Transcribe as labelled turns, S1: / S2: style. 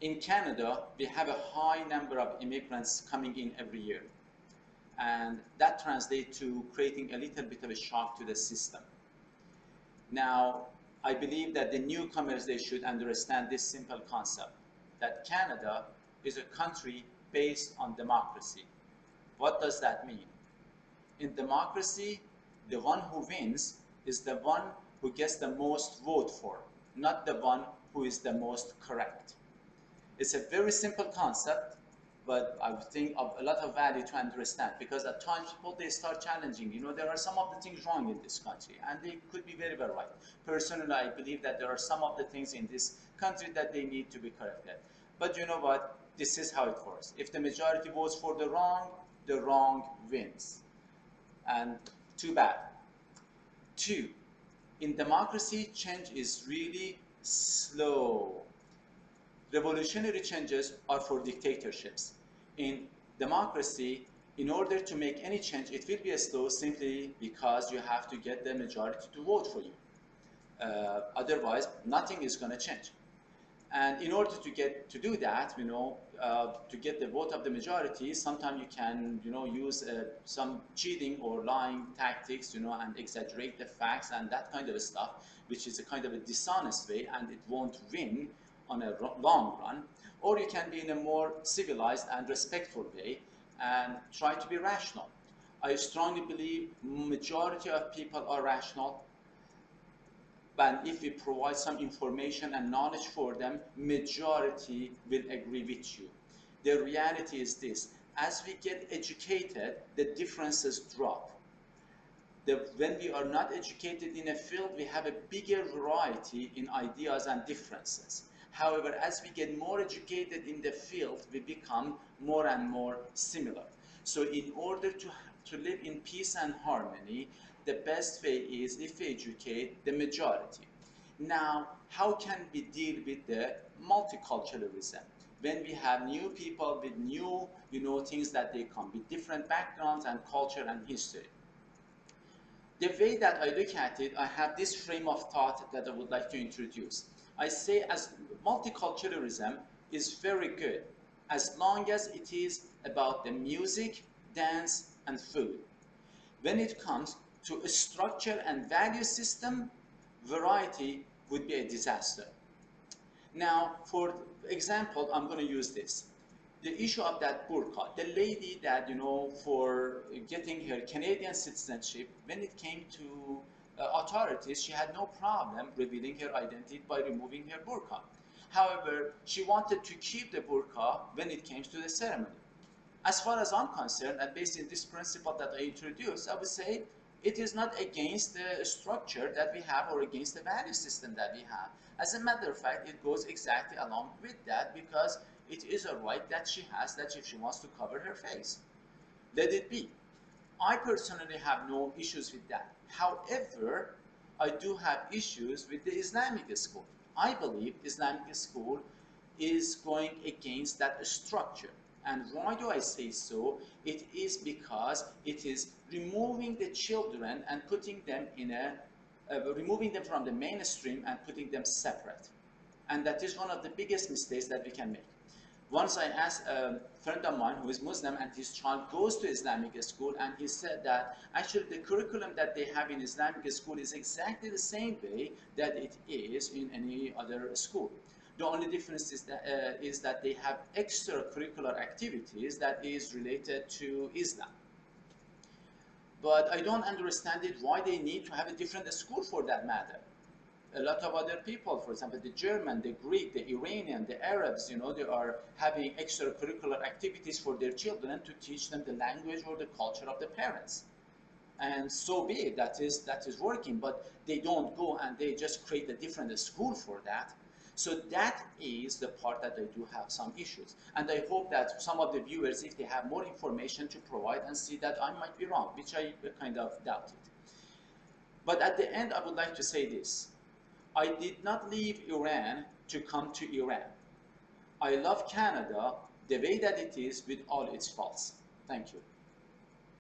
S1: In Canada, we have a high number of immigrants coming in every year. And that translates to creating a little bit of a shock to the system. Now, I believe that the newcomers, they should understand this simple concept, that Canada is a country based on democracy. What does that mean? In democracy, the one who wins is the one who gets the most vote for, not the one who is the most correct. It's a very simple concept, but I think of a lot of value to understand, because at times people, they start challenging, there are some of the things wrong in this country, and they could be very well right. Personally, I believe that there are some of the things in this country that they need to be corrected. But you know what? This is how it works. If the majority votes for the wrong wins. And too bad. Two, in democracy, change is really slow. Revolutionary changes are for dictatorships. In democracy, in order to make any change, it will be slow simply because you have to get the majority to vote for you. Otherwise, nothing is going to change. And in order to do that, to get the vote of the majority, sometimes you can, use some cheating or lying tactics, and exaggerate the facts and that kind of stuff, which is a kind of a dishonest way, and it won't win on a long run. Or you can be in a more civilized and respectful way and try to be rational. I strongly believe majority of people are rational. And if we provide some information and knowledge for them, majority will agree with you. The reality is this: as we get educated, the differences drop. When we are not educated in a field, we have a bigger variety in ideas and differences. However, as we get more educated in the field, we become more and more similar. So in order to live in peace and harmony, the best way is if we educate the majority. Now, how can we deal with the multiculturalism? When we have new people with new, things that they come with different backgrounds and culture and history. The way that I look at it, I have this frame of thought that I would like to introduce. I say as multiculturalism is very good as long as it is about the music, dance, and food. When it comes to a structure and value system, variety would be a disaster. Now, for example, I'm going to use this. The issue of that Burka, the lady that, for getting her Canadian citizenship, when it came to authorities, she had no problem revealing her identity by removing her burqa. However, she wanted to keep the burqa when it came to the ceremony. As far as I'm concerned, and based on this principle that I introduced, I would say it is not against the structure that we have or against the value system that we have. As a matter of fact, it goes exactly along with that, because it is a right that she has, that if she wants to cover her face, let it be. I personally have no issues with that. However, I do have issues with the Islamic school. I believe Islamic school is going against that structure. And why do I say so? It is because it is removing the children and putting them in removing them from the mainstream and putting them separate. And that is one of the biggest mistakes that we can make. Once I asked a friend of mine who is Muslim and his child goes to Islamic school, and he said that actually the curriculum that they have in Islamic school is exactly the same way that it is in any other school. The only difference is that they have extracurricular activities that is related to Islam. But I don't understand it why they need to have a different school for that matter. A lot of other people, for example, the German, the Greek, the Iranian, the Arabs, they are having extracurricular activities for their children to teach them the language or the culture of the parents. And so be it, that is working, but they don't go and they just create a different school for that. So that is the part that I do have some issues. And I hope that some of the viewers, if they have more information to provide and see that I might be wrong, which I kind of doubt it. But at the end, I would like to say this. I did not leave Iran to come to Iran. I love Canada the way that it is with all its faults. Thank you.